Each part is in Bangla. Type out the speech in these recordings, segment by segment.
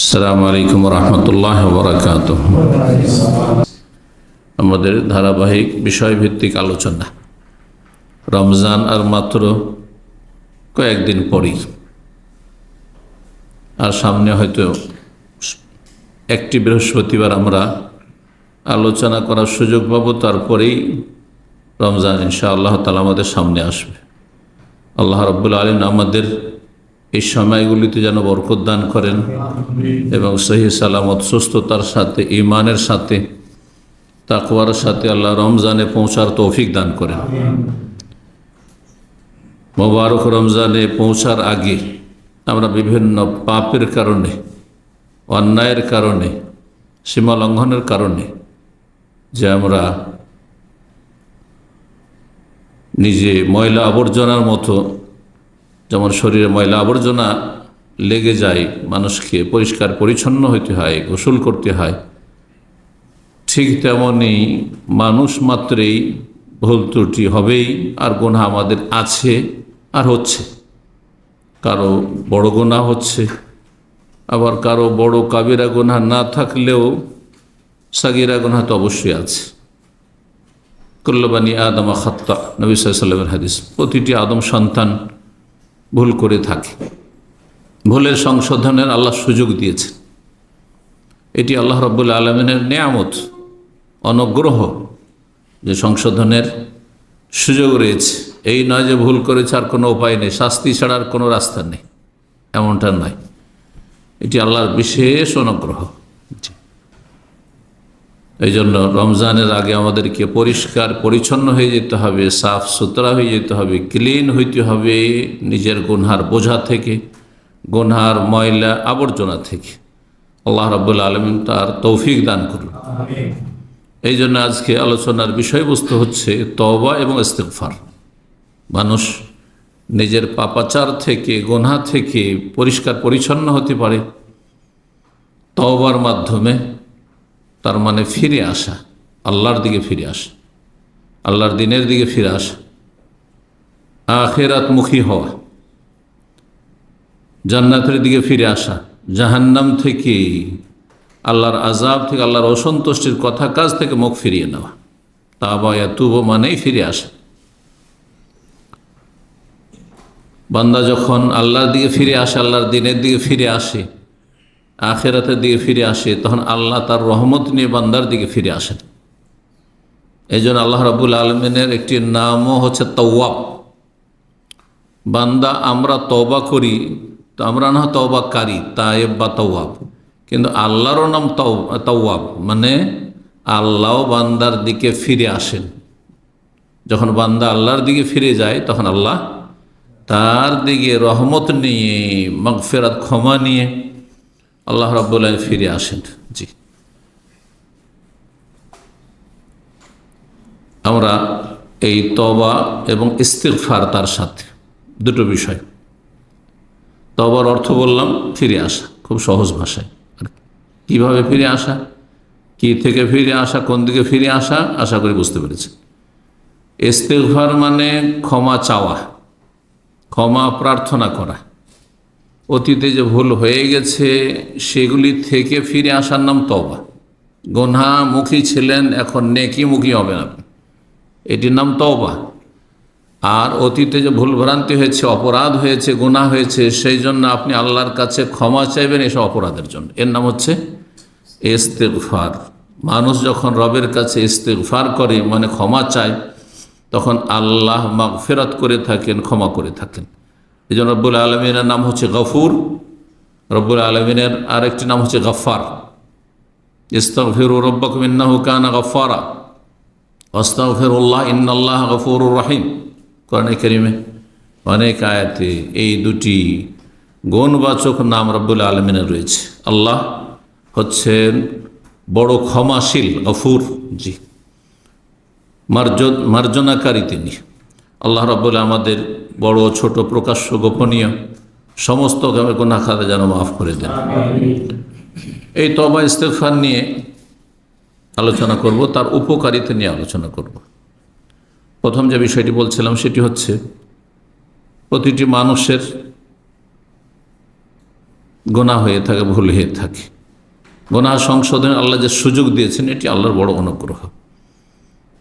আসসালামু আলাইকুম রহমতুল্লাহ বারাকাতুহ। আমাদের ধারাবাহিক বিষয়ভিত্তিক আলোচনা, রমজান আর মাত্র কয়েকদিন পরই, আর সামনে হয়তো একটি বৃহস্পতিবার আমরা আলোচনা করার সুযোগ পাবো। তারপরেই রমজান ইনশাআল্লাহ তাআলা আমাদের সামনে আসবে। আল্লাহ রাব্বুল আলামিন আমাদের এই সময়গুলিতে যেন বরকত দান করেন এবং সহি সালামত সুস্থতার সাথে, ঈমানের সাথে, তাকওয়ার সাথে আল্লাহ রমজানে পৌঁছার তৌফিক দান করেন। মোবারক রমজানে পৌঁছার আগে আমরা বিভিন্ন পাপের কারণে, অন্যায়ের কারণে, সীমা লঙ্ঘনের কারণে যে আমরা নিজে ময়লা আবর্জনার মতো, যেমন শরীরে ময়লা আবর্জনা লেগে যায়, মানুষকে পরিষ্কার পরিচ্ছন্ন হইতে হয়, গোসল করতে হয়, ঠিক তেমনি মানুষ মাত্রেই ভুল ত্রুটি হবেই, আর গুনাহ আমাদের আছে আর হচ্ছে। কারো বড় গুনাহ হচ্ছে, আবার কারো বড় কাবিরা গুনাহ না থাকলেও সাগিরা গুনাহ তো অবশ্যই আছে। কুল্লু বানি আদম খাত্তা, নবী সাল্লাল্লাহু আলাইহি ওয়াসাল্লামের হাদিস। প্রতিটি আদম সন্তান ভুল করে থাকে। ভুলের সংশোধনের আল্লাহ সুযোগ দিয়েছে। এটি আল্লাহ রাব্বুল আলামিনের নেয়ামত, অনুগ্রহ, যে সংশোধনের সুযোগ রয়েছে। এই নয় যে ভুল করেছে আর কোনো উপায় নেই, শাস্তি ছাড়ার কোনো রাস্তা নেই, এমনটা নয়। এটি আল্লাহর বিশেষ অনুগ্রহ। এই জন্য রমজানের আগে আমাদেরকে পরিষ্কার পরিচ্ছন্ন হয়ে যেতে হবে, সাফ সুতরা হয়ে যেতে হবে, ক্লিন হইতে হবে নিজের গুনহার বোঝা থেকে, গুনহার ময়লা আবর্জনা থেকে। আল্লাহ রাব্বুল আলামিন তার তৌফিক দান করুন। এই জন্য আজকে আলোচনার বিষয়বস্তু হচ্ছে তওবা এবং ইস্তিগফার। মানুষ নিজের পাপাচার থেকে, গুনহা থেকে পরিষ্কার পরিচ্ছন্ন হতে পারে তওবার মাধ্যমে। তার মানে ফিরে আসা, আল্লাহর দিকে ফিরে আসা, আল্লাহর দিনের দিকে ফিরে আসা, আখিরাতমুখী হওয়া, জান্নাতের দিকে ফিরে আসা, জাহান্নাম থেকে, আল্লাহর আযাব থেকে, আল্লাহর অসন্তুষ্টির কথা কাজ থেকে মুখ ফিরিয়ে নেওয়া। তাওবা ইয়াতুবু মানেই ফিরে আসা। বান্দা যখন আল্লাহর দিকে ফিরে আসে, আল্লাহর দিনের দিকে ফিরে আসে, আখিরাতের দিকে ফিরে আসে, তখন আল্লাহ তার রহমত নিয়ে বান্দার দিকে ফিরে আসেন। এই জন্য আল্লাহ রাব্বুল আলামিনের একটি নামও হচ্ছে তাওয়াব। বান্দা আমরা তওবা করি, তো আমরা না তওবাকারী, তায়েব বা তাওয়াব, কিন্তু আল্লাহরও নাম তাওয়াব, মানে আল্লাহ বান্দার দিকে ফিরে আসেন। যখন বান্দা আল্লাহর দিকে ফিরে যায়, তখন আল্লাহ তার দিকে রহমত নিয়ে, মাগফিরাত, ক্ষমা নিয়ে আল্লাহ রাব্বুল আলামিন ফিরে আসেন। জি, আমরা এই তওবা এবং ইস্তিগফার, তার সাথে দুটো বিষয়। তওবার অর্থ বললাম ফিরে আসা, খুব সহজ ভাষায়। আর কীভাবে ফিরে আসা, কি থেকে ফিরে আসা, কোন দিকে ফিরে আসা, আশা করি বুঝতে পেরেছি। ইস্তিগফার মানে ক্ষমা চাওয়া, ক্ষমা প্রার্থনা করা। অতীতে যে ভুল হয়ে গেছে সেগুলি থেকে ফিরে আসার নাম তওবা। গুনাহমুখী ছিলেন, এখন নেকিমুখী হবেন আপনি, এটির নাম তওবা। আর অতীতে যে ভুল ভ্রান্তি হয়েছে, অপরাধ হয়েছে, গুনাহ হয়েছে, সেই জন্য আপনি আল্লাহর কাছে ক্ষমা চাইবেন এসব অপরাধের জন্য, এর নাম হচ্ছে ইস্তিগফার। মানুষ যখন রবের কাছে ইস্তিগফার করে, মানে ক্ষমা চায়, তখন আল্লাহ মাগফিরাত করে থাকেন, ক্ষমা করে থাকেন। এই জন্য রব্বুল আলমিনের নাম হচ্ছে গফুর। রব্বুল আলমিনের আরেকটি নাম হচ্ছে গফফার। ইস্তাগফিরু রাব্বাকুম ইন্নাহু কানা গফফারা, আস্তাগফিরুল্লাহ ইন্নাল্লাহা গফুরুর রহিম। কোরআনে কারীমে অনেক আয়াতে এই দুটি গুণবাচক নাম রব্বুল আলমিনের রয়েছে। আল্লাহ হচ্ছেন বড় ক্ষমাশীল, গফুর। জি, মার্জনাকারী তিনি। আল্লাহ রাব্বুল আমাদের বড় ছোট, প্রকাশ্য, গোপনীয় সমস্ত গুনাহ খাতা যেন মাফ করে দেন। এই তওবা ইস্তিগফার নিয়ে আলোচনা করব, তার উপকারিতা নিয়ে আলোচনা করব। প্রথম যে বিষয়টি বলছিলাম সেটি হচ্ছে প্রতিটি মানুষের গুনাহ হয়ে থাকে, ভুল হয়ে থাকে। গুনাহ সংশোধনে আল্লাহ যে সুযোগ দিয়েছেন, এটি আল্লাহর বড় অনুগ্রহ।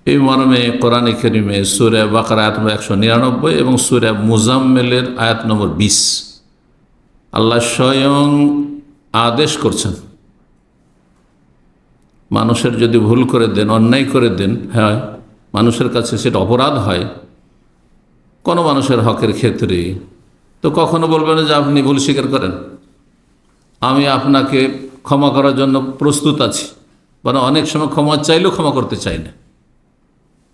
এই মর্মে কোরআনে কারিমে সূরা বাকারা আয়াত নম্বর 199 এবং সূরা মুজাম্মেলের আয়াত নম্বর 20 আল্লাহ স্বয়ং আদেশ করছেন, মানুষের যদি ভুল করে দেন, অন্যায় করে দেন, হ্যাঁ মানুষের কাছে সেটা অপরাধ হয় কোনো মানুষের হকের ক্ষেত্রে, তো কখনো বলবেন যে আপনি ভুল স্বীকার করেন, আমি আপনাকে ক্ষমা করার জন্য প্রস্তুত আছি, বরং অনেক সময় ক্ষমা চাইলেও ক্ষমা করতে চাই না।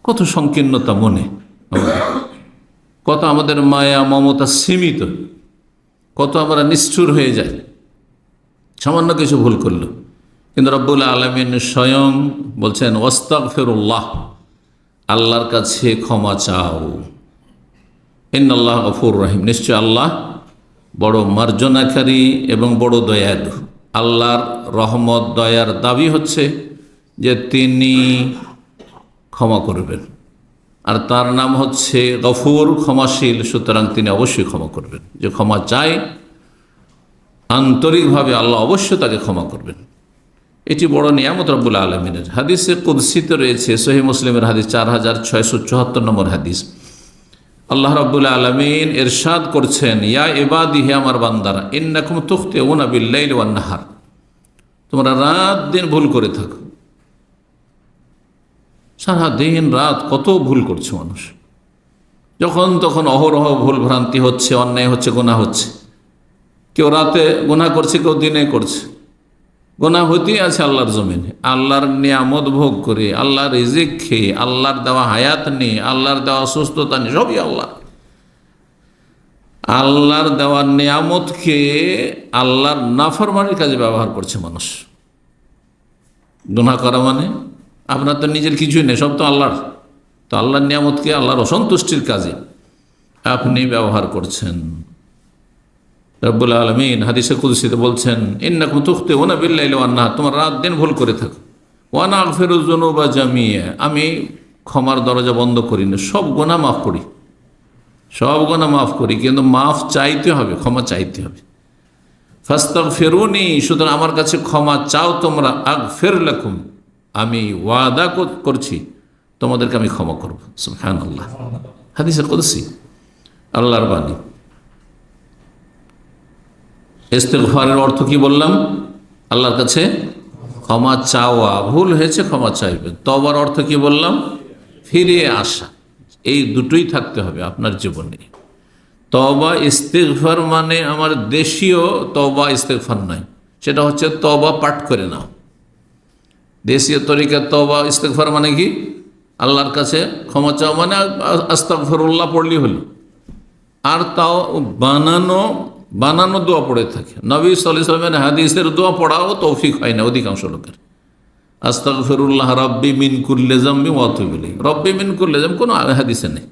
কত সংকীর্ণতা মনে, কত আমাদের মায়া মমতা সীমিত, কত আমরা নিষ্ঠুর হয়ে যাই সামান্য কিছু ভুল করল। কিন্তু রব্বুল আলামিন স্বয়ং বলছেন ওয়াস্তাগফিরুল্লাহ, আল্লাহর কাছে ক্ষমা চাও। ইন্নাল্লাহ গফুর রহিম, নিশ্চয় আল্লাহ বড় মার্জনাকারী এবং বড় দয়ালু। আল্লাহর রহমত দয়ার দাবি হচ্ছে যে তিনি ক্ষমা করবেন, আর তার নাম হচ্ছে গফুর, ক্ষমাশীল। সুতরাং তিনি অবশ্যই ক্ষমা করবেন। যে ক্ষমা চায় আন্তরিকভাবে, আল্লাহ অবশ্যই তাকে ক্ষমা করবেন। এটি বড় নিয়ামত রব্বুল আলমিনের। হাদিসে কুদসিতে রয়েছে, সহিহ মুসলিমের হাদিস 4674 নম্বর হাদিস। আল্লাহ রাব্বুল আলামিন ইরশাদ করছেন, ইয়া ইবাদি, হে আমার বান্দারা, ইন্নাকুম তুখতিউনা বিল-লাইলি ওয়ান-নাহার, তোমরা রাত দিন ভুল করে থাকো। সারা দিন রাত কত ভুল করছে মানুষ, যখন তখন অহরহ ভুল ভ্রান্তি হচ্ছে, অন্যায় হচ্ছে, গুনাহ হচ্ছে। কেউ রাতে গুনাহ করছে, কেউ দিনে করছে। গুনাহ হতেই আছে আল্লাহর জমিনে। আল্লাহর নিয়ামত ভোগ করে, আল্লাহর রিজিক খেয়ে, আল্লাহর দেওয়া হায়াত নিয়ে, আল্লাহর দেওয়া সুস্থতা নিয়ে, সবই আল্লাহর দেওয়া নিয়ামতকে আল্লাহর নাফরমানির কাজে ব্যবহার করছে মানুষ। গুনাহ করা মানে আপনার তো নিজের কিছুই নেই, সব তো আল্লাহর। তো আল্লাহর নিয়ামতকে আল্লাহর অসন্তুষ্টির কাজে আপনি ব্যবহার করছেন। রব্বুল আলামিন হাদিসে কুদসিতে বলছেন, ইন্নাকুম তুখতিউনা বিল-লাইলি ওয়ান-নাহার, তোমরা রাত দিন ভুল করে থাকো। ওয়া আনা আগফিরুয যুনুবা জামিআ, আমি ক্ষমার দরজা বন্ধ করি না, সব গুনাহ মাফ করি, সব গুনাহ মাফ করি। কিন্তু মাফ চাইতে হবে, ক্ষমা চাইতে হবে। ফাস্তাগফিরুনি, সুতরাং আমার কাছে ক্ষমা চাও তোমরা, আগফির লাকুম, আমি ওয়াদা করছি তোমাদেরকে আমি ক্ষমা করব। সুবহানাল্লাহ, হাদিসে কুদসি, আল্লাহর বাণী। ইস্তিগফারের অর্থ কি বললাম? আল্লাহর কাছে ক্ষমা চাওয়া, ভুল হয়েছে ক্ষমা চাইবেন। তওবার অর্থ কি বললাম? ফিরে আসা। এই দুটোই থাকতে হবে আপনার জীবনে। তওবা ইস্তিগফার মানে আমার দেশীয় তওবা ইস্তিগফার নয়, সেটা হচ্ছে তওবা পাঠ করে নাও। দেশীয় তরিকার তওবা ইস্তিগফার মানে কি? আল্লাহর কাছে ক্ষমা চাওয়া মানে আস্তাগফিরুল্লাহ পড়লেই হলো। আর তাও বানানো দোয়া পড়ে থাকে। নবী সাল্লাল্লাহু আলাইহি ওয়াসাল্লামের হাদিসের দোয়া পড়াও তৌফিক হয় না অধিকাংশ লোকের। আস্তাগফিরুল্লাহ রব্বি মিন কুল্লি যামবি ওয়া আতুবু ইলাইহি, রব্বি মিন কুল্লি যামবি কোনো হাদিসে নেই।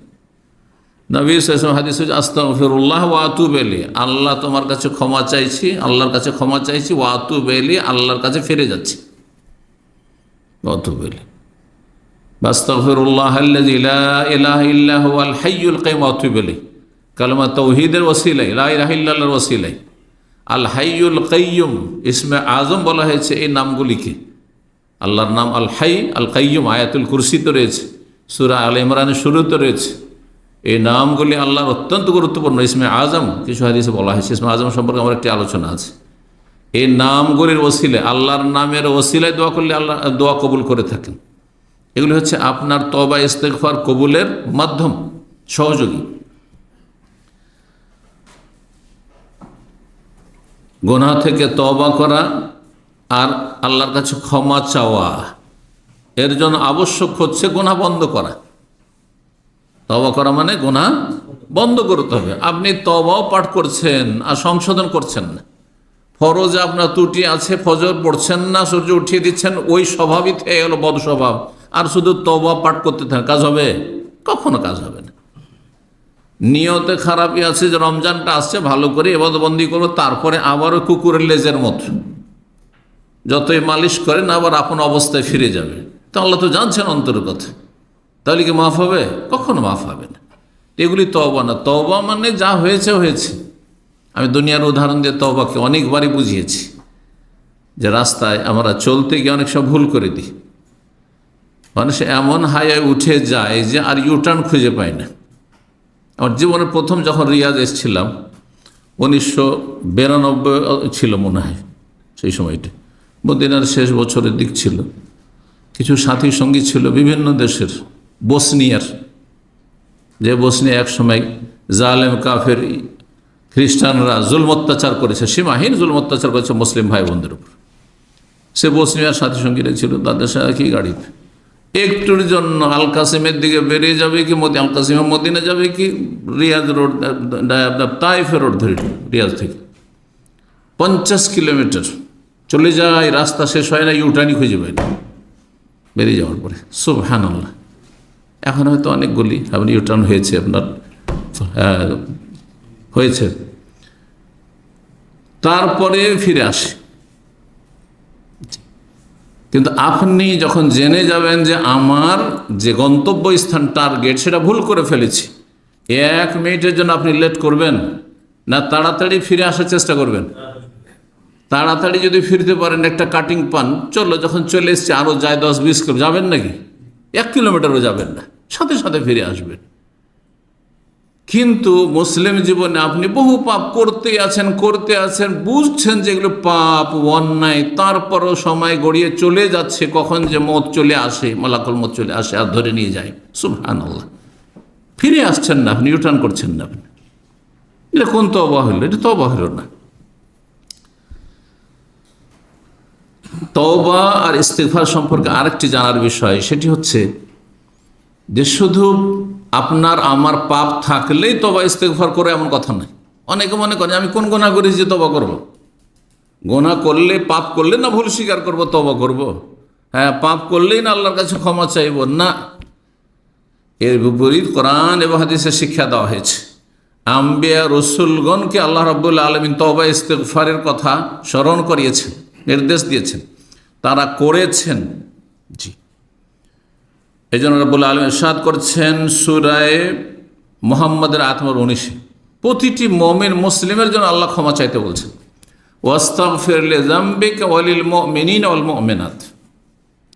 নবী সাল্লাল্লাহু আলাইহি ওয়াসাল্লাম হাদিসে আস্তাগফিরুল্লাহ ওয়া আতুবু ইলাইহি, আল্লাহ তোমার কাছে ক্ষমা চাইছি, আল্লাহর কাছে ক্ষমা চাইছি, ওয়া আতুবু ইলাইহি, আল্লাহর কাছে ফিরে যাচ্ছি। ওয়া আতুবু ইলাইহি, আস্তাগফিরুল্লাহ আল্লাযী লা ইলাহা ইল্লা হুয়াল হাইয়ুল কাইয়্যুম ওয়া আতুবু ইলাইহি, কালেমা তাওহীদের ওসিলায়, লা ইলাহা ইল্লাল্লাহর ওসিলায়। আল হাইয়ুল কাইয়্যুম ইসমে আজম বলা হয়েছে এই নামগুলিকে। আল্লাহর নাম আল হাই, আল কাইয়্যুম আয়াতুল কুরসিতে রয়েছে, সূরা আল ইমরানের শুরুতে রয়েছে। এই নামগুলি আল্লাহর অত্যন্ত গুরুত্বপূর্ণ। ইসমে আজম কিছু হাদিসে বলা হয়েছে, ইসমে আজম সম্পর্কে আমার একটি আলোচনা আছে। এই নামগুলির ওসিলায়, আল্লাহর নামের ওসিলায় দোয়া করলে আল্লাহ দোয়া কবুল করে থাকেন। এগুলি হচ্ছে আপনার তওবা ইস্তিগফার কবুলের মাধ্যম, সহযোগী। গুনাহ থেকে তওবা করা আর আল্লাহর কাছে ক্ষমা চাওয়া, এর জন্য আবশ্যক হচ্ছে গুনাহ বন্ধ করা। তওবা করা মানে গুনাহ বন্ধ করতে হবে। আপনি তওবাও পাঠ করছেন আর সংশোধন করছেন না। ফরজে আপনার ত্রুটি আছে, ফজর পড়ছেন না, সূর্য উঠিয়ে দিচ্ছেন, ওই স্বভাবই থেকে গেল বদ স্বভাব। আর শুধু তওবা পাঠ করতে থাকেন, কাজ হবে? কখনো কাজ হবে না। নিয়তে খারাপই আছে যে রমজানটা আসছে, ভালো করে ইবাদতবন্দি করবো, তারপরে আবারও কুকুরের লেজের মতো যতই মালিশ করেন আবার আপন অবস্থায় ফিরে যাবে। তো আল্লাহ তো জানছেন অন্তরের কথা, তাহলে কি মাফ হবে? কখনো মাফ হবে না। এগুলি তওবা না। তওবা মানে যা হয়েছে হয়েছে, আমি দুনিয়ার উদাহরণ দিয়ে তওবাকে অনেকবারই বুঝিয়েছি যে রাস্তায় আমরা চলতে গিয়ে অনেক সব ভুল করে দিই। মানুষ এমন হাইয়ে উঠে যায় যে আর ইউটার্ন খুঁজে পায় না। আমার জীবনের প্রথম যখন রিয়াজ এসেছিলাম 1992 ছিল মনে হয়, সেই সময়টা মদিনার শেষ বছরের দিক ছিল। কিছু সাথী সঙ্গী ছিল বিভিন্ন দেশের, বসনিয়ার, যে বসনিয়া এক সময় জালেম কাফের খ্রিস্টানরা জুলম অত্যাচার করেছে, সীমাহীন জুলম অত্যাচার করেছে মুসলিম ভাই বোনদের উপর। সে বসনিয়ার সাথী সঙ্গীরা ছিল, তাদের সাথে কি গাড়িতে একটুর জন্য আল কাসিমের দিকে বেরিয়ে যাবে কি আল কাসিমে মদিনা যাবে কি রিয়াজ রোড, তাইফের রোড ধরে রিয়াজ থেকে 50 কিলোমিটার চলে যায়, রাস্তা শেষ হয় না, ইউটার্নই খুঁজে পাই না বেরিয়ে যাওয়ার পরে। সুবহানাল্লাহ। এখন হয়তো অনেকগুলি আপনি ইউটার্ন হয়েছে, আপনার হয়েছে, তারপরে ফিরে আসে। কিন্তু আপনি যখন জেনে যাবেন যে আমার যে গন্তব্যস্থান টার্গেট সেটা ভুল করে ফেলেছি, 1 মিনিটের জন্য আপনি লেট করবেন না তাড়াতাড়ি ফিরে আসার চেষ্টা করবেন? তাড়াতাড়ি যদি ফিরতে পারেন, একটা কাটিং পান, চলো যখন চলে এসছে আরও যায় 10-20 কিলোমিটার, যাবেন নাকি? 1 কিলোমিটারও যাবেন না, সাথে সাথে ফিরে আসবেন। কিন্তু মুসলিম জীবনে আপনি বহু পাপ করতে আছেন, বুঝছেন যে এগুলো পাপ অন্যায়, তারপরও সময় গড়িয়ে চলে যাচ্ছে, কখন যে মত চলে আসে, মালাকুল মত চলে আসে আর ধরে নিয়ে যায়। সুবহানাল্লাহ। ফিরে আসছেন না আপনি, ইউটার্ন করছেন না আপনি। এটা কোন তওবা হলো? এটা তওবা হলো না। তওবা আর ইস্তিগফার সম্পর্কে আরেকটি জানার বিষয়, সেটি হচ্ছে যে শুধু আপনার আমার পাপ থাকলেই তওবা ইস্তিগফার করে এমন কথা নয়। অনেকে মনে করে আমি কোন গুনাহ করেছি যে তওবা করব? গুনাহ করলে, পাপ করলে না ভুল স্বীকার করব তওবা করব? হ্যাঁ, পাপ করলেই না আল্লাহর কাছে ক্ষমা চাইব না। এর বিপরীত কোরআন এবং হাদিসে শিক্ষা দেওয়া হয়েছে। আম্বিয়া রসুলগণকে আল্লাহ রাব্বুল আলামিন তওবা ইস্তিগফারের কথা স্মরণ করিয়েছেন, নির্দেশ দিয়েছেন, তারা করেছেন। জি, এই জন্য রাব্বুল আলামিন ইরশাদ করছেন সূরা মুহাম্মাদের আয়াত নম্বর 19, প্রতিটি মুমিন মুসলিমের জন্য আল্লাহ ক্ষমা চাইতে বলছেন। ওয়াস্তাগফির লিযামবিকা ওয়ালিল মুমিনিনা ওয়াল মুমিনাত।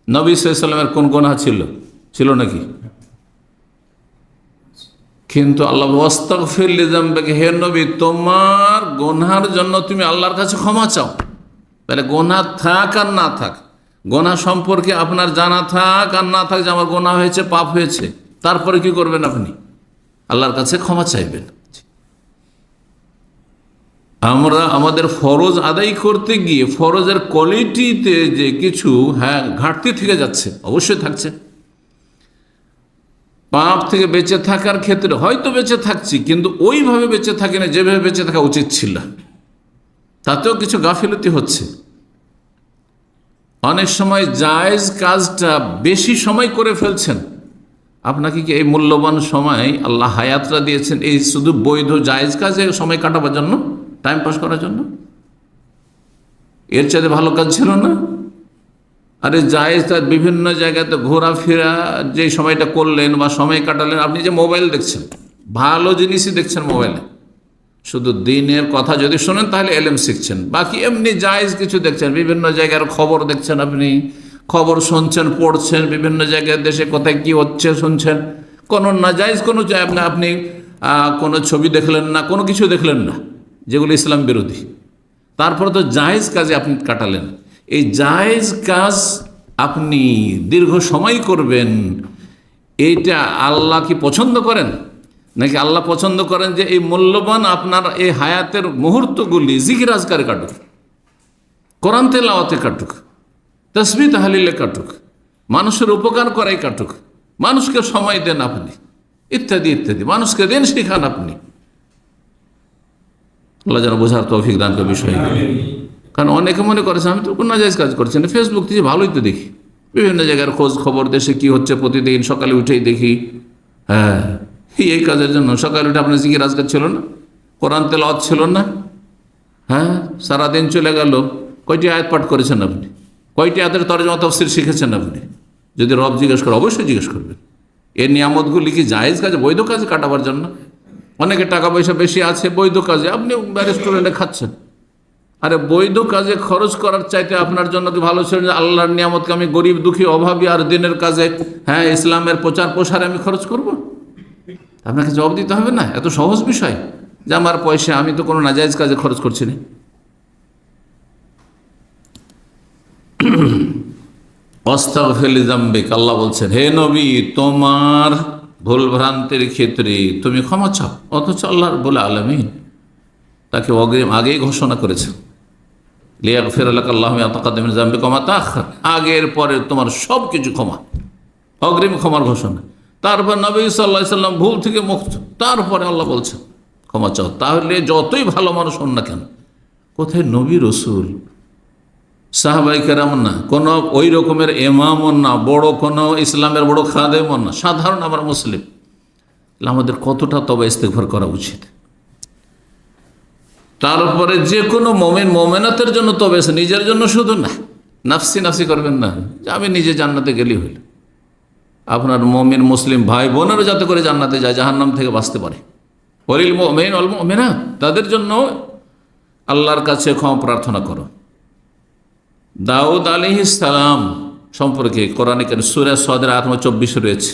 নবী সাল্লাল্লাহু আলাইহি ওয়াসাল্লামের কোন গুনাহ ছিল নাকি? কিন্তু আল্লাহ ওয়াস্তাগফির লিযামবিকা, হে নবী তোমার গুনাহের জন্য তুমি আল্লাহর কাছে ক্ষমা চাও। তাহলে গুনাহ থাক আর না থাক, গোনা সম্পর্কে আপনার জানা থাক আর না থাক যে আমার গোনা হয়েছে, পাপ হয়েছে, তারপরে কি করবেন? আপনি আল্লাহর কাছে ক্ষমা চাইবেন। আমরা আমাদের ফরজ আদায় করতে গিয়ে ফরজের কোয়ালিটিতে যে কিছু ঘাটতি থেকে যাচ্ছে, অবশ্যই থাকছে। পাপ থেকে বেঁচে থাকার ক্ষেত্রে হয়তো বেঁচে থাকছি, কিন্তু ওইভাবে বেঁচে থাকি না যেভাবে বেঁচে থাকা উচিত ছিল, তাতেও কিছু গাফিলতি হচ্ছে। অনেক সময় জায়েজ কাজটা বেশি সময় করে ফেলছেন। আপনাকে কি এই মূল্যবান সময় আল্লাহ হায়াতটা দিয়েছেন এই শুধু বৈধ জায়েজ কাজে সময় কাটাবার জন্য, টাইম পাস করার জন্য? এর চাইতে ভালো কাজ ছিল না? আরে জায়েজ কাজ বিভিন্ন জায়গাতে ঘোরাফেরা যে সময়টা করলেন বা সময় কাটালেন, আপনি যে মোবাইল দেখছেন, ভালো জিনিসই দেখছেন মোবাইলে, শুধু দিনের কথা যদি শোনেন তাহলে এলেম শিখছেন, বাকি এমনি জায়েজ কিছু দেখছেন, বিভিন্ন জায়গার খবর দেখছেন, আপনি খবর শুনছেন, পড়ছেন, বিভিন্ন জায়গায় দেশে কোথায় কি হচ্ছে শুনছেন। কোনো নাজায়েজ কোনো আপনি কোনো ছবি দেখলেন না, কোনো কিছু দেখলেন না যেগুলো ইসলাম বিরোধী, তারপরে তো জায়েজ কাজে আপনি কাটালেন। এই জায়েজ কাজ আপনি দীর্ঘ সময় করবেন, এইটা আল্লাহ কি পছন্দ করেন? নাকি আল্লাহ পছন্দ করেন যে এই মূল্যবান আপনার এই হায়াতের মুহূর্তগুলি জিকির আজকারে কাটুক, কোরআন তেলাওয়াতে কাটুক, তাসবিহ তাহলিলে কাটুক, মানুষের উপকার করাই কাটুক, মানুষকে সময় দেন আপনি, ইত্যাদি ইত্যাদি, মানুষকে দেন শেখান আপনি। আল্লাহ যেন বোঝার তৌফিক দান করে বিষয়গুলো। কারণ অনেকে মনে করেছে আমি তো কোনো নাজায়েজ কাজ করছি না, ফেসবুক থেকে ভালোই তো দেখি, বিভিন্ন জায়গার খোঁজ খবর, দেশে কি হচ্ছে প্রতিদিন সকালে উঠেই দেখি। হ্যাঁ, এই কাজের জন্য সকালে উঠে আপনার জিকির আজকার ছিল না, কোরআন তেলাওয়াত ছিল না? হ্যাঁ, সারাদিন চলে গেল, কয়টি আয়াত পাঠ করেছেন আপনি? কয়টি আয়াতের তরজমা তাফসীর শিখেছেন আপনি? যদি রব জিজ্ঞেস করে, অবশ্যই জিজ্ঞেস করবেন। এই নিয়ামতগুলি কি জায়েজ কাজে, বৈধ কাজে কাটাবার জন্য? অনেকে টাকা পয়সা বেশি আছে বৈধ কাজে, আপনি রেস্টুরেন্টে খাচ্ছেন। আরে বৈধ কাজে খরচ করার চাইতে আপনার জন্য কি ভালো ছিল যে আল্লাহর নিয়ামতকে আমি গরিব দুঃখী অভাবী আর দিনের কাজে, হ্যাঁ, ইসলামের প্রচার প্রসারে আমি খরচ করব? আপনাকে জবাব দিতে হবে না? এত সহজ বিষয় যে আমার পয়সা আমি তো কোনো নাজায়েজ কাজে খরচ করছি না। আস্তাগফির লিযামবিক, আল্লাহ বলছেন হে নবী তোমার ভুল ভ্রান্তির ক্ষেত্রে তুমি ক্ষমা চাও, অথচ আল্লাহ রাব্বুল আলামিন তাকে অগ্রিম আগেই ঘোষণা করেছেন লিয়াগফির লাকা আল্লাহু মা তাকাদ্দামা মিন যামবিকা ওয়া মা তাআখার, আগের পরে তোমার সব কিছু ক্ষমা, অগ্রিম ক্ষমার ঘোষণা। তারপর নবী সাল্লাল্লাহু আলাইহি সাল্লাম ভুল থেকে মুক্ত, তারপরে আল্লাহ বলছেন ক্ষমা চাও। তাহলে যতই ভালো মানুষ হন না কেন, কোথায় নবী রসুল সাহাবায়ে কেরাম না, কোনো ওই রকমের ইমামও না, বড় কোনো ইসলামের বড় খাদেমও না, সাধারণ আমরা মুসলিম, আমাদের কতটা তবে ইস্তেগফার করা উচিত। তারপরে যে কোনো মোমেন মোমেনাতের জন্য তবে, নিজের জন্য শুধু না, নাফসি নাফসি করবেন না যে আমি নিজে জান্নাতে গেলি হইল। আপনার মোমিন মুসলিম ভাই বোনেরও যাতে করে জান্নাতে যায়, জাহান্নাম থেকে বাঁচতে পারে। ওয়ালিল মুমিন ওয়াল মুমিনাত, তাদের জন্য আল্লাহর কাছে ক্ষমা প্রার্থনা করো। দাউদ আলাইহিস সালাম সম্পর্কে কোরআনে কারীম সূরা সাদের আয়াত 24 রয়েছে।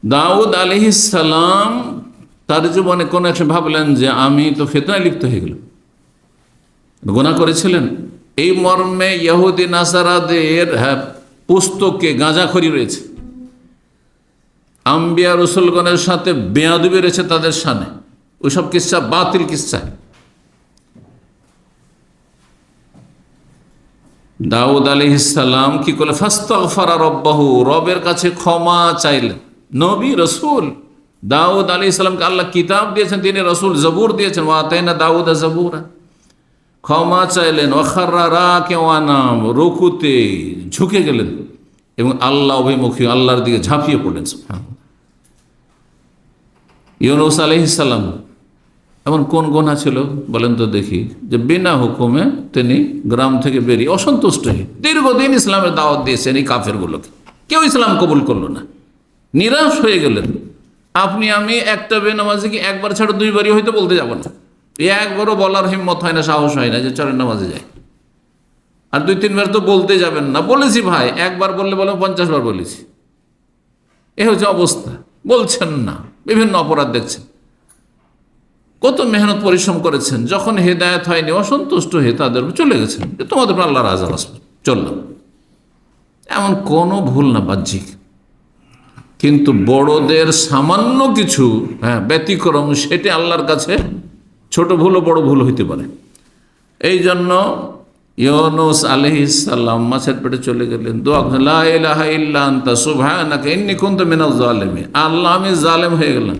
দাউদ আলাইহিস সালাম তার জীবনে কোন এক ভাবলেন যে আমি তো ফিতনায় লিপ্ত হয়ে গেলাম, গুনাহ করেছিলেন। এই মর্মে ইহুদি নাসারাদের পুস্তকে গাঁজাখড়ি রয়েছে, আম্বিয়া রসুলগণের সাথে বেয়াদবি রয়েছে তাদের সামনে, ওইসব কিচ্ছা বাতিল কিচ্ছা। দাউদ আলাইহিস সালাম কি করলেন? ফাস্তাগফারা রব্বাহু, রবের কাছে ক্ষমা চাইলেন। নবী রসুল দাউদ আলাইহিস সালামকে আল্লাহ কিতাব দিয়েছেন, তিনি রসুল, জবুর দিয়েছেন, ওয়া আতাইনা দাউদা জাবুরা। ক্ষমা চাইলেন, ওয়াখাররা রাকিওয়ানাম, রুকুতে ঝুঁকে গেলেন এবং আল্লাহ অভিমুখী আল্লাহর দিকে ঝাঁপিয়ে পড়লেন। ইউনূস আলাইহিস সালাম এমন কোন গুনাহ ছিল বলেন তো দেখি, যে বিনা হুকুমে তিনি গ্রাম থেকে বেরিয়ে অসন্তুষ্ট হয়ে দীর্ঘদিন ইসলামের দাওয়াত দিয়েছেন এই কাফেরগুলোকে, কেউ ইসলাম কবুল করলো না, নিরাশ হয়ে গেলেন। আপনি আমি একটা বেনামাজিকে একবার ছাড়া দুইবারই হয়তো বলতে যাব না, একবারও বলার হিম্মত হয় না, সাহস হয় না যে চলেন নামাজে যায়, আর দুই তিনবার তো বলতে যাবেন না। বলেছি ভাই, একবার বললে বলে 50 বার বলেছি, এ হচ্ছে অবস্থা। বলছেন না, বিভিন্ন অপরাধ দেখছেন, কত মেহনত পরিশ্রম করেছেন, যখন হেদায়েত হয়নি অসন্তুষ্ট হয়ে তাদের চলে গেছেন, তোমাদের উপর আল্লাহর আযাব আসবে, চললাম। এমন কোনো ভুল না বাহ্যিক, কিন্তু বড়দের সামান্য কিছু ব্যতিক্রম, সেটা আল্লাহর কাছে ছোট ভুল ও বড় ভুল হইতে পারে। এই জন্য ইউনূস আলাইহিস সালাম মাছের পেটে চলে গেলেন, দোয়া করলেন, লা ইলাহা ইল্লা আনতা সুবহানাকা ইন্নী কুনতু মিনাজ জালিমিন। আল্লাহ আমি জালেম হয়ে গেলাম,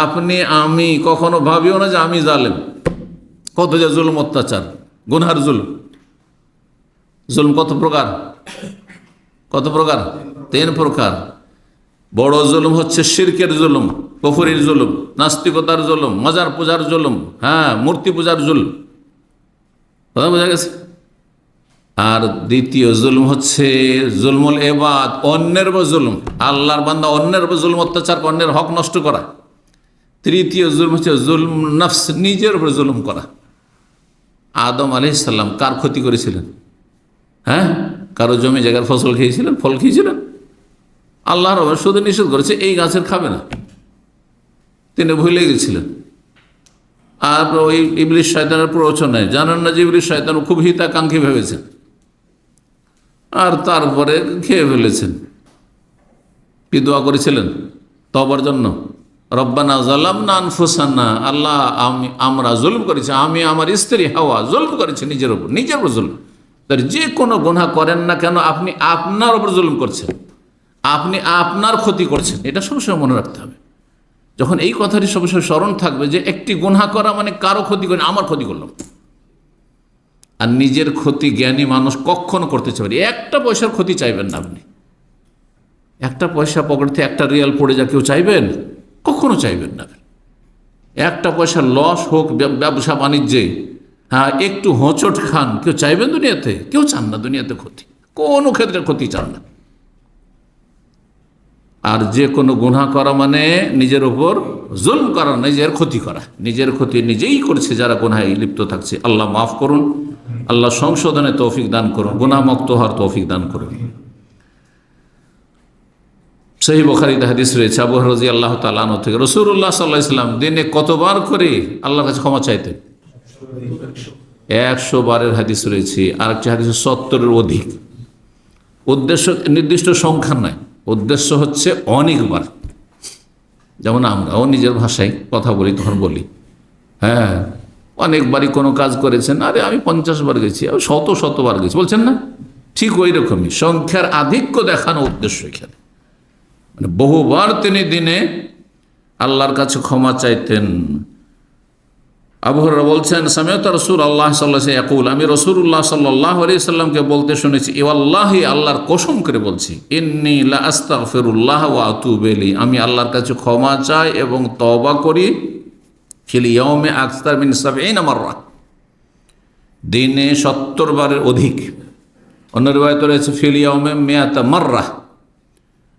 আপনি আমি কখনো ভাবিও না যে আমি জালেম। কত যে জুলুম, অত্যাচার, গুনহার জুলুম। জুলুম কত প্রকার? কত প্রকার? 3 প্রকার। বড় জুলুম হচ্ছে শিরকের জুলুম, কুফরির জুলুম, নাস্তিকতার জুলুম, মাজার পূজার জুলুম, মূর্তি পূজার জুলুম, কথা বোঝা গেছে? আর দ্বিতীয় জুলুম হচ্ছে জুলমুল ইবাদ, অন্যের উপর জুলুম, আল্লাহর বান্দা অন্যের উপর জুলুম, অত্যাচার, অন্যের হক নষ্ট করা। তৃতীয় জুলুম হচ্ছে জুলম নফস, নিজের উপর জুলুম করা। আদম আলাইহিস সালাম কার ক্ষতি করেছিলেন? কারো জমি জায়গার ফসল খেয়েছিলেন, ফল খেয়েছিলেন? আল্লাহর রব শুধু নিষেধ করেছে এই গাছের খাবে না, তিনি ভুলে গেছিলেন। আর ওই ইবলিস শয়তানের প্ররোচনায় জানেন না যে ইবলিস শয়তান খুব হিতাকাঙ্ক্ষী ভেবেছেন, আর তারপরে খেয়ে ফেলেছেন। কি দোয়া করেছিলেন তওবার জন্য? রব্বানা যালামনা আনফুসানা, আল্লাহ আমরা জুলম করেছি, আমি আমার স্ত্রী হাওয়া জুলম করেছি নিজের উপর জুলম। তার যে কোনো গুনাহ করেন না কেন আপনি আপনার উপর জুলম করছেন, আপনি আপনার ক্ষতি করছেন, এটা সবসময় মনে রাখতে হবে। যখন এই কথাটি সবসময় স্মরণ থাকবে যে একটি গুনাহ করা মানে কারো ক্ষতি করে, আমার ক্ষতি করলাম। আর নিজের ক্ষতি জ্ঞানী মানুষ কখনো করতে চাইবে, একটা পয়সার ক্ষতি চাইবেন না আপনি। একটা পয়সা পকেট থেকে একটা রিয়াল পড়ে যা কেউ চাইবেন? কখনো চাইবেন না। একটা পয়সা লস হোক ব্যবসা বাণিজ্যে, একটু হোঁচট খান, কেউ চাইবেন দুনিয়াতে? কেউ চান না দুনিয়াতে ক্ষতি, কোনো ক্ষেত্রে ক্ষতি চান না। আর যে কোনো গুনাহ করা মানে নিজের উপর জুলম করা, নিজের ক্ষতি করা, নিজের ক্ষতি নিজেই করছে যারা গুনাহে লিপ্ত থাকছে। আল্লাহ মাফ করুন, আল্লাহ সংশোধনে তৌফিক দান করুন, গুনাহমুক্ত হওয়ার তৌফিক দান করুন। সহিহ বুখারীতে হাদিস রয়েছে আবু হুরায়রা রাদিয়াল্লাহু তাআলা আনহু থেকে, রাসূলুল্লাহ সাল্লাল্লাহু আলাইহি ওয়াসাল্লাম দিনে কতবার করে আল্লাহর কাছে ক্ষমা চাইতেন? 100 বারের হাদিস রয়েছে, আরেকটি হাদিসে 70-এর অধিক। উদ্দেশ্য নির্দিষ্ট সংখ্যা নয়, উদ্দেশ্য হচ্ছে অনেকবার। যেমন আমরাও নিজের ভাষায় কথা বলি, তখন বলি হ্যাঁ অনেকবারই কোনো কাজ করেছেন, আরে আমি 50 বার গেছি, আমি শতবার গেছি, বলছেন না? ঠিক ওই রকমই সংখ্যার আধিক্য দেখানো উদ্দেশ্য এখানে। মানে বহুবার তিনি দিনে আল্লাহর কাছে ক্ষমা চাইতেন। আবু হুরায়রা বলছেন, সামিআতু রাসূলুল্লাহ সাল্লাল্লাহু আলাইহি ইয়াকুল, আমি রাসূলুল্লাহ সাল্লাল্লাহু আলাইহি সাল্লামকে বলতে শুনেছি, ওয়াল্লাহি, আল্লাহর কসম করে বলছি, ইন্নী লা আস্তাগফিরুল্লাহ ওয়া আতুবু ইলাইহি, আমি আল্লাহর কাছে ক্ষমা চাই এবং তওবা করি, ফিল ইয়াউমি আকসার মিন 70 মাররা, দিনে 70 বারের অধিক। অন্য রিওয়ায়াতে রয়েছে ফিল ইয়াউমি 100 মাররা।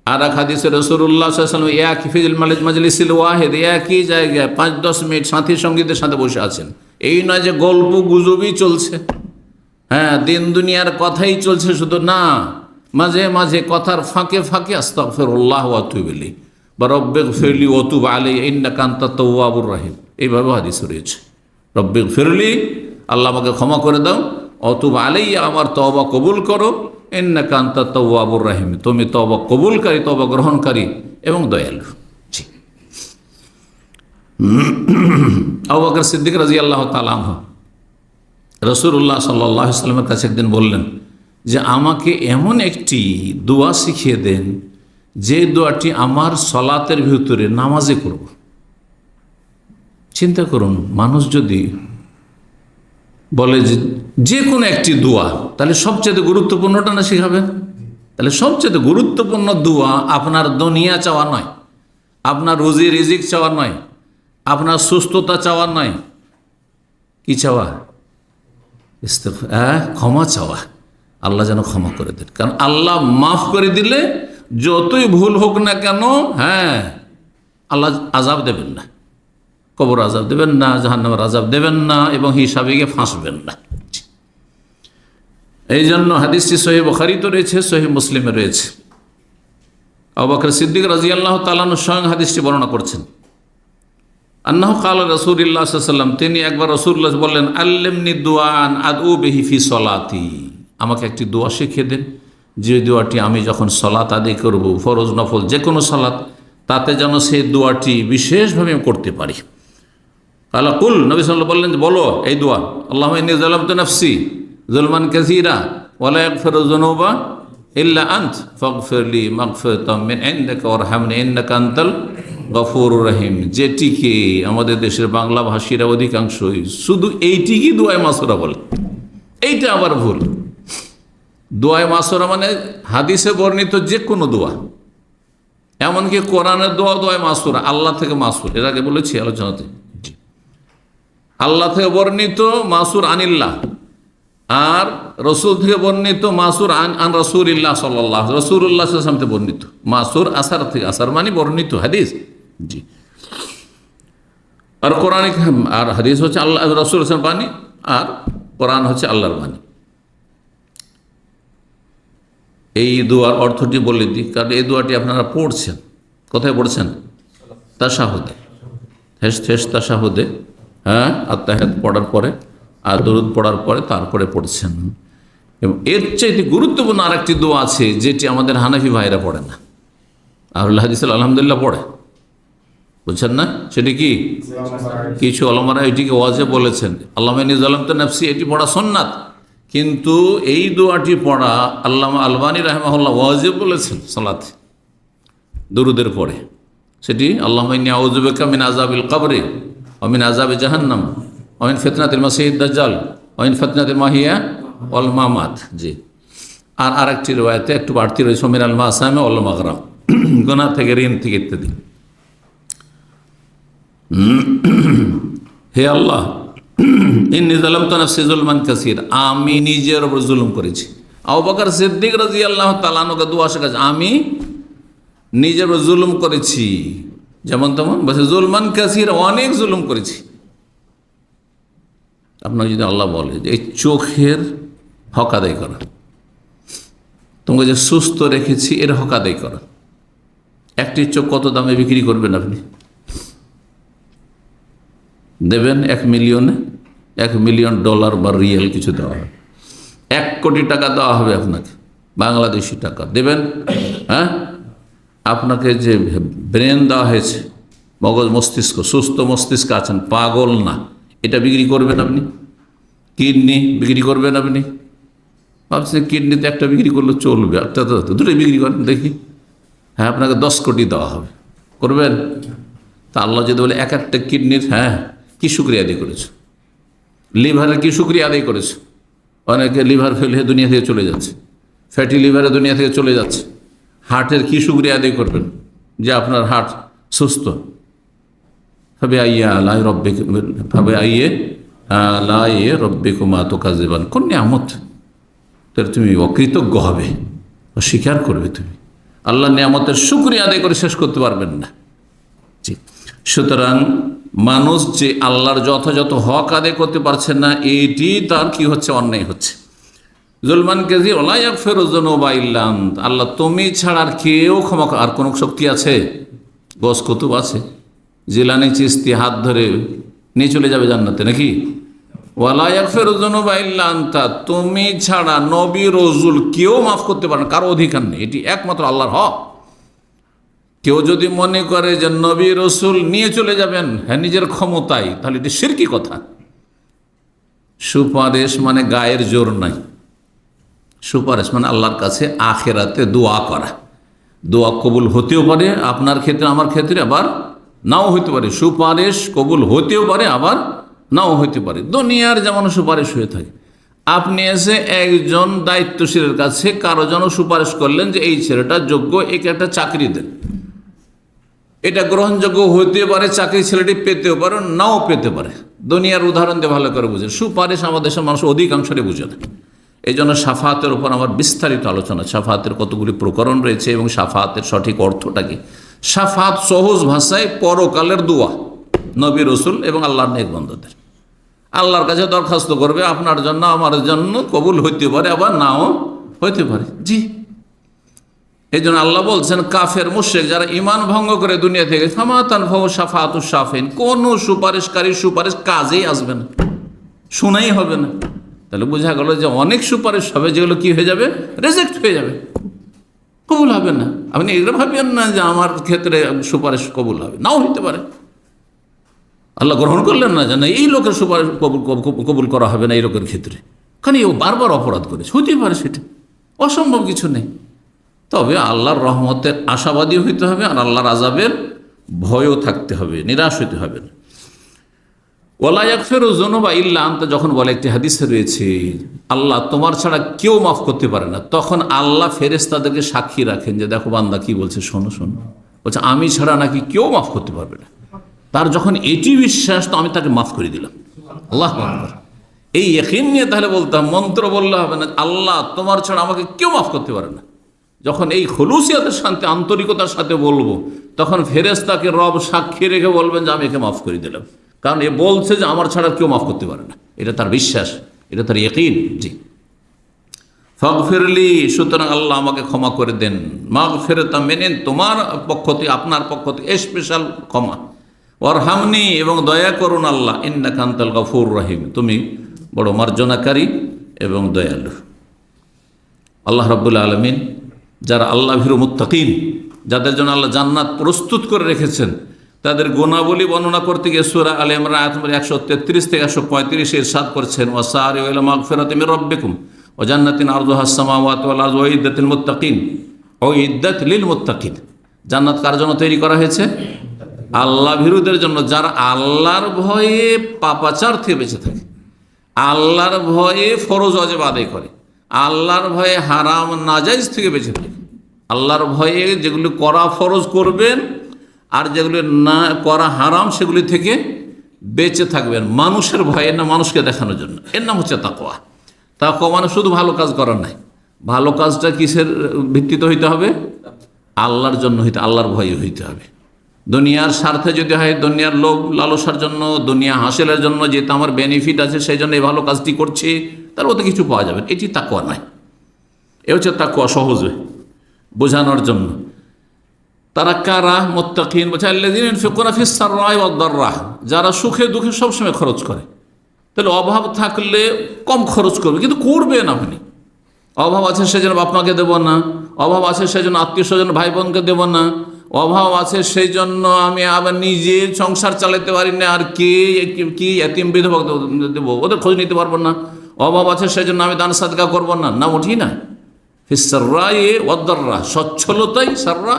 আর এক হাদিসে রাসূলুল্লাহ সাল্লাল্লাহু আলাইহি ওয়াসাল্লাম এক ফিল মাজলিসিল ওয়াহিদ, একই জায়গায় 5-10 মিনিট সাথী সঙ্গীদের সাথে বসে আছেন। এই নয় যে গল্প গুজবই চলছে, হ্যাঁ দিন দুনিয়ার কথাই চলছে শুধু, না, মাঝে মাঝে কথার ফাঁকে ফাঁকে আস্তাগফিরুল্লাহ ওয়া আতুবু ইলাইহি বা রব্বিগফিরলি ওয়া তুব আলাইহি ইন্নাকা আনতাত তাওয়াবুর রহিম, এইভাবে হাদিস রয়েছে। রব্বিগফিরলি, আল্লাহ আমাকে ক্ষমা করে দাও, ওয়া তুব আলাইহি, আমার তওবা কবুল করো, ইন্নাকা আনতাত তাওয়াবুর রহিম, তুমি তওবা কবুলকারী, তওবা গ্রহণকারী এবং দয়ালু। আবু বকর সিদ্দিক রাদিয়াল্লাহু তাআলা আনহু রাসূলুল্লাহ সাল্লাল্লাহু আলাইহি ওয়াসাল্লামের কাছে একদিন বললেন যে আমাকে এমন একটি দোয়া শিখিয়ে দেন যে দোয়াটি আমার সলাতের ভিতরে নামাজে করব। চিন্তা করুন, মানুষ যদি বলে যে কোনো একটি দোয়া, তাহলে সবচেয়ে গুরুত্বপূর্ণটা না শিখাবেন? তাহলে সবচেয়ে গুরুত্বপূর্ণ দোয়া আপনার দুনিয়া চাওয়া নয়, আপনার রুজি রিজিক চাওয়া নয়, আপনার সুস্থতা চাওয়া নয়, কি চাওয়া? ক্ষমা চাওয়া। আল্লাহ যেন ক্ষমা করে দেন, কারণ আল্লাহ মাফ করে দিলে যতই ভুল হোক না কেন, হ্যাঁ আল্লাহ আযাব দেবেন না, কবর আযাব দেবেন না, জাহান্নামের আযাব দেবেন না, এবং হিসাবে গিয়ে ফাঁসবেন না। এই জন্য হাদিসটি সহিহ বুখারীতে রয়েছে, সহিহ মুসলিমে রয়েছে। আবু বকর সিদ্দিক রাদিয়াল্লাহু তাআলা আনহু স্বয়ং হাদিসটি বর্ণনা করছেন। আন্নাহু ক্বালা রাসূলুল্লাহ সাল্লাল্লাহু আলাইহি ওয়াসাল্লাম, তিনি একবার রাসূলুল্লাহ বললেন, আল্লিমনি দুআন আদউ বিহি ফি সলাতি, আমাকে একটি দোয়া শিখিয়ে দেন যে দোয়াটি আমি যখন সলাত আদায় করব, ফরজ নফল যে কোনো সলাত, তাতে যেন সেই দোয়াটি বিশেষভাবে আমি করতে পারি। আলা কুল, নবী সাল্লাল্লাহু বললেন, বলো এই দোয়া, আল্লাহুম্মা ইন্নী যালামতু নাফসি যুলমান কাসীরা ওয়া লা ইয়াগফিরু যুনুবা ইল্লা আনত ফাগফিরলি মাগফিরাতাম মিন ইনদিকা ওয়ারহামনি ইন্নাকা আনতাল গফুরুর রহিম। যেটিকে আমাদের দেশের বাংলা ভাষীরা অধিকাংশই শুধু এইটিকে দোয়ায়ে মাসুরা বলে, এইটা আবার ভুল। দোয়ায়ে মাসুরা মানে হাদিসে বর্ণিত যে কোনো দোয়া, এমনকি কোরআনের দোয়া দোয়ায়ে মাসুরা, আল্লাহ থেকে মাসুর, এর আগে বলেছি আলোচনাতে। আল্লাহ থেকে বর্ণিত মাসুর আনিল্লাহ, আর রসুল থেকে বর্ণিত মাসুর আন রাসূলিল্লাহ সাল্লাল্লাহু আলাইহি ওয়াসাল্লাম, রাসূলুল্লাহ সাল্লাল্লাহু আলাইহি ওয়াসাল্লাম থেকে বর্ণিত মাসুর আসার থেকে, আসার মানে বর্ণিত হাদিস। জি, আর কোরআন আর হাদিস হচ্ছে আল্লাহ রাসূল সাল্লাল্লাহু আলাইহি ওয়াসাল্লাম বাণী, আর কোরআন হচ্ছে আল্লাহর বাণী। এই দোয়ার অর্থটি বলে দিই, কারণ এই দোয়াটি আপনারা পড়ছেন, কোথায় পড়ছেন? তাশাহুদে, তাশাহুদে, হ্যাঁ আত্তাহিয়াত পড়ার পরে আর দরুদ পড়ার পরে তারপরে পড়ছেন। এবং এর চাইতে গুরুত্বপূর্ণ আরেকটি দোয়া আছে যেটি আমাদের হানাফি ভাইরা পড়ে না, আহলুল হাদিস আলহামদুলিল্লাহ পড়ে, বুঝছেন না? সেটি কি? কিছু ওলামারা এটিকে ওয়াজিব বলেছেন, আল্লাহুম্মা ইন্নী যালামতু নাফসি, এটি পড়া সুন্নাত, কিন্তু এই দোয়াটি পড়া আল্লামা আলবানী রাহিমাহুল্লাহ ওয়াজিব বলেছেন সালাতে, দরুদের পরে। সেটি আল্লাহুম্মা ইন্নী আউযু বিকা মিন আযাবিল কবরি ওয়া মিন আযাবি জাহান্নাম ওয়া মিন ফিতনাতিল মাসিহিদ দাজ্জাল ওয়া মিন ফিতনাতিল মাহিয়া ওয়াল মামাত। জি, আর আরেকটি riwayate একটু বাড়তি রয়েছে, মিনাল মাসামি ওয়াল মাগরাম, গুনাহ থেকে, ঋণ থেকে ইত্যাদি। হে আল্লাহ, ইন্নী যালামতু নাফসি যুলমান কাসীর, আমি নিজের উপর জুলুম করেছি। আবু বকর সিদ্দিক রাদিয়াল্লাহু তাআলা আনহুকে দোয়া শেখাচ্ছে, আমি নিজের জুলুম করেছি, যেমন তেমন বলছে জুলমান কাসির, অনেক জুলুম করেছি। আপনাকে যদি আল্লাহ বলে যে এই চোখের হক আদায় করা, তোমাকে যে সুস্থ রেখেছি এর হক আদায় করা, একটি চোখ কত দামে বিক্রি করবেন আপনি? দেবেন 1 মিলিয়নে, $1 মিলিয়ন বা রিয়েল কিছু দেওয়া হবে, 1 কোটি টাকা দেওয়া হবে আপনাকে, বাংলাদেশি টাকা দেবেন। হ্যাঁ, আপনাকে যে ব্রেন দেওয়া হয়েছে, মগজ মস্তিষ্ক, সুস্থ মস্তিষ্ক আছেন, পাগল না, এটা বিক্রি করবেন আপনি? কিডনি বিক্রি করবেন আপনি? ভাবছেন কিডনিতে একটা বিক্রি করলে চলবে, একটা তো দুটোই বিক্রি করেন দেখি। হ্যাঁ, আপনাকে 10 কোটি দেওয়া হবে, করবেন? তা আল্লাহ যদি বলে এক একটা কিডনির, হ্যাঁ, কি শুকরিয়া আদায় করেছে, লিভারের কি শুকরিয়া আদায় করেছে? অনেকে লিভার ফেল হয়ে দুনিয়া থেকে চলে যাচ্ছে, ফ্যাটি লিভারে দুনিয়া থেকে চলে যাচ্ছে। হার্টের কি শুকরিয়া আদায় করবেন যে আপনার হার্ট সুস্থ? ভাবে আইয়া আলাই রব্বে, ভাবে আইয়ে আলাই রব্বে কুমা তো কাজেবান, কোন নিয়ামত তার তুমি অকৃতজ্ঞ হবে, অস্বীকার করবে। তুমি আল্লাহ নিয়ামতের শুকরিয়া আদায় করে শেষ করতে পারবেন না। জি, সুতরাং মানুষ যে আল্লাহর যথাযথ হক আদায় করতে পারছে না, এটি তার কি হচ্ছে? অন্যায় হচ্ছে। জুলমান কাজী ওলাইয়াক ফেরোজন বা ইল্লাম, আল্লাহ তুমি ছাড়া আর কেউ ক্ষমা, আর কোন শক্তি আছে? গস কুতুব আছে, জিলানি চিস্তি হাত ধরে নিয়ে চলে যাবে জান্নাতে নাকি? ওয়ালাইয়াক ফেরোজন বা ইল্লাম, তুমি ছাড়া নবী রসুল কেউ মাফ করতে পারে না, কারো অধিকার নেই, এটি একমাত্র আল্লাহর হক। কেউ যদি মনে করে যে নবী রসুল নিয়ে চলে যাবেন, হ্যাঁ, নিজের ক্ষমতায়, তাহলে এটি শিরকি কথা। সুপারিশ মানে গায়ের জোর নাই, সুপারিশ মানে আল্লাহর কাছে আখেরাতে দোয়া করা। দোয়া কবুল হতেও পারে আপনার ক্ষেত্রে, আমার ক্ষেত্রে, আবার নাও হইতে পারে। সুপারিশ কবুল হতেও পারে, আবার নাও হইতে পারে। দুনিয়ার যেমন সুপারিশ হয়ে থাকে, আপনি এসে একজন দায়িত্বশীলের কাছে কারো জন্য সুপারিশ করলেন যে এই ছেলেটা যোগ্য, একে একটা চাকরি দেন, এটা গ্রহণযোগ্য হতে পারে, চাকরি ছেলেটি পেতেও পারে, নাও পেতে পারে। দুনিয়ার উদাহরণ দিয়ে ভালো করে বুঝে। সুপারিশ আমাদের দেশের মানুষ অধিকাংশই বুঝে না। এই জন্য সাফাতের উপর আমার বিস্তারিত আলোচনা, সাফাতের কতগুলি প্রকরণ রয়েছে এবং সাফাতের সঠিক অর্থটা কি। সাফাত সহজ ভাষায় পরকালের দোয়া, নবী রসুল এবং আল্লাহর নেক বান্দাদের আল্লাহর কাছে দরখাস্ত করবে, আপনার জন্য আমার জন্য কবুল হইতে পারে, আবার নাও হইতে পারে। জি, এই জন্য আল্লাহ বলছেন কাফের মুশরিক যারা ঈমান ভঙ্গ করে দুনিয়া থেকে, ফামাতান ফাহু শাফাআতুশ শাফিন, কোন সুপারিশকারী সুপারিশ কাজেই আসবে না, শোনাই হবে না। তাহলে বোঝা গেল যে অনেক সুপারিশ হবে যেগুলো কি হয়ে যাবে? রিজেক্ট হয়ে যাবে, কবুল হবে না। আপনি এগুলো ভাবেন না যে আমার ক্ষেত্রে সুপারিশ কবুল হবে, নাও হইতে পারে। আল্লাহ গ্রহণ করলেন না, জানা এই লোকের সুপারিশ কবুল করা হবে না এই লোকের ক্ষেত্রে, কারণ ও বারবার অপরাধ করেছে, হতেই পারে, সেটা অসম্ভব কিছু নেই। তবে আল্লাহর রহমতের আশাবাদী হইতে হবে, আর আল্লাহর আযাবের ভয়ও থাকতে হবে, নিরাশ হইতে হবে না। ওয়ালা ইয়াগফিরু যুনুবা ইল্লা আনতা, যখন বলে একটি হাদিসে রয়েছে আল্লাহ তোমার ছাড়া কেউ মাফ করতে পারে না, তখন আল্লাহ ফেরেশতাদেরকে সাক্ষী রাখেন যে দেখো বান্দা কি বলছে, শোনো শোনো, বলছে আমি ছাড়া নাকি কেউ মাফ করতে পারবে না। তার যখন এটি বিশ্বাস, তো আমি তাকে মাফ করে দিলাম। আল্লাহু আকবার। এই ইয়াকিন নিয়ে তাহলে বলতাম, মন্ত্র বললে হবে না আল্লাহ তোমার ছাড়া আমাকে কেউ মাফ করতে পারে না। যখন এই খুলুসিয়াতের সাথে, আন্তরিকতার সাথে বলবো, তখন ফেরেশতাকে রব সাক্ষী রেখে বলবেন যে আমি একে মাফ করে দিলাম, কারণ এ বলছে যে আমার ছাড়া কেউ মাফ করতে পারে না। এটা তার বিশ্বাস, এটা তার ইয়াকিন। জি, ফাগফিরলি, সুতরাং আল্লাহ আমাকে ক্ষমা করে দেন। মাগফিরাতা মেনেন, তোমার পক্ষ থেকে, আপনার পক্ষ থেকে স্পেশাল ক্ষমা। ওয়ারহামনি, এবং দয়া করুন আল্লাহ, ইন্নাকা আনতাল গফুর রহিম, তুমি বড় মার্জনাকারী এবং দয়ালু। আল্লাহ রাব্বুল আলামিন যারা আল্লাহ ভীরু মুত্তাকিন, যাদের জন্য আল্লাহ জান্নাত প্রস্তুত করে রেখেছেন, তাদের গুণাবলী বর্ণনা করতে গিয়ে সূরা আলে ইমরান আয়াত নম্বর 133 থেকে 135 ইরশাদ করছেন, ওয়াসারিউ ইলা মাগফিরাতিন মির রাব্বিকুম ওয়া জান্নাতিন আরদুহাস সামাওয়াতু ওয়াল আরদু উইদ্দাতিল মুত্তাকিন, উইদ্দাত লিল মুত্তাকিন। জান্নাত কার জন্য তৈরি করা হয়েছে? আল্লাহ ভীরুদের জন্য, যারা আল্লাহর ভয়ে পাপাচার থেকে বেঁচে থাকে, আল্লাহর ভয়ে ফরজ ওয়াজিব আদায় করে, আল্লাহর ভয়ে হারাম নাজাইজ থেকে বেঁচে থাকে। আল্লাহর ভয়ে যেগুলি করা ফরজ করবেন, আর যেগুলি না করা হারাম সেগুলি থেকে বেঁচে থাকবেন, মানুষের ভয়ে না, মানুষকে দেখানোর জন্য। এর নাম হচ্ছে তাকওয়া। তাকওয়া মানে শুধু ভালো কাজ করার নাই। ভালো কাজটা কিসের ভিত্তিতে হইতে হবে? আল্লাহর জন্য হইতে, আল্লাহর ভয়ে হইতে হবে। দুনিয়ার স্বার্থে যদি হয়, দুনিয়ার লোভ লালসার জন্য, দুনিয়া হাসিলের জন্য, যেহেতু আমার বেনিফিট আছে সেই জন্য এই ভালো কাজটি করছি, তার ওতে কিছু পাওয়া যাবে, এটি তাকওয়া নয়। এ হচ্ছে তাকওয়া সহজে বোঝানোর জন্য। তারা কারা মুত্তাকিন বলছে আল্লাযীনা ইউনফিকুনা ফিস সাররাই ওয়াদ দাররা, যারা সুখে দুঃখে সবসময় খরচ করে। তাহলে অভাব থাকলে কম খরচ করবে, কিন্তু করবেন আপনি। অভাব আছে সেজন্য বাপ মাকে দেবো না, অভাব আছে সেজন্য আত্মীয় স্বজন ভাই বোনকে দেবো না, অভাব আছে সেই জন্য আমি আবার নিজে সংসার চালাতে পারি না, আর কি এতিম বিধবা দেবো, ওদের খোঁজ নিতে পারবো না। অভাব আছে সেই জন্য আমি দান সাদকা করবো না, না ওঠি না। ফিস সাররাই ওয়াদ দাররা, সচ্ছলতাই সাররা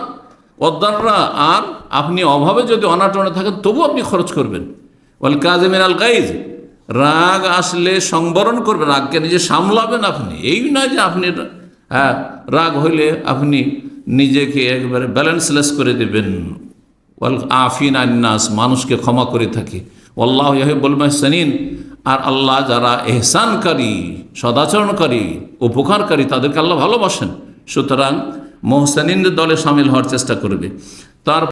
ওয়াদ দাররা। আর আপনি অভাবে যদি অনাটনে থাকেন তবু আপনি খরচ করবেন। ওয়াল কাযিমিনাল গায়জ, রাগ আসলে সংবরণ করবেন, রাগকে নিজে সামলাবেন আপনি। এই নয় যে আপনি রাগ হইলে আপনি নিজেকে একবারে ব্যালেন্সলেস করে দেবেন। ওয়াল আফিন আন-নাস, মানুষকে ক্ষমা করে থাকি। আল্লাহু ইউহিব্বুল মুহসিনিন, আর আল্লাহ যারা এহসানকারী, সদাচরণকারী, উপকারকারী, তাদেরকে আল্লাহ ভালোবাসেন। সুতরাং মুহসিনিনদের দলে শামিল হওয়ার চেষ্টা করবে। তার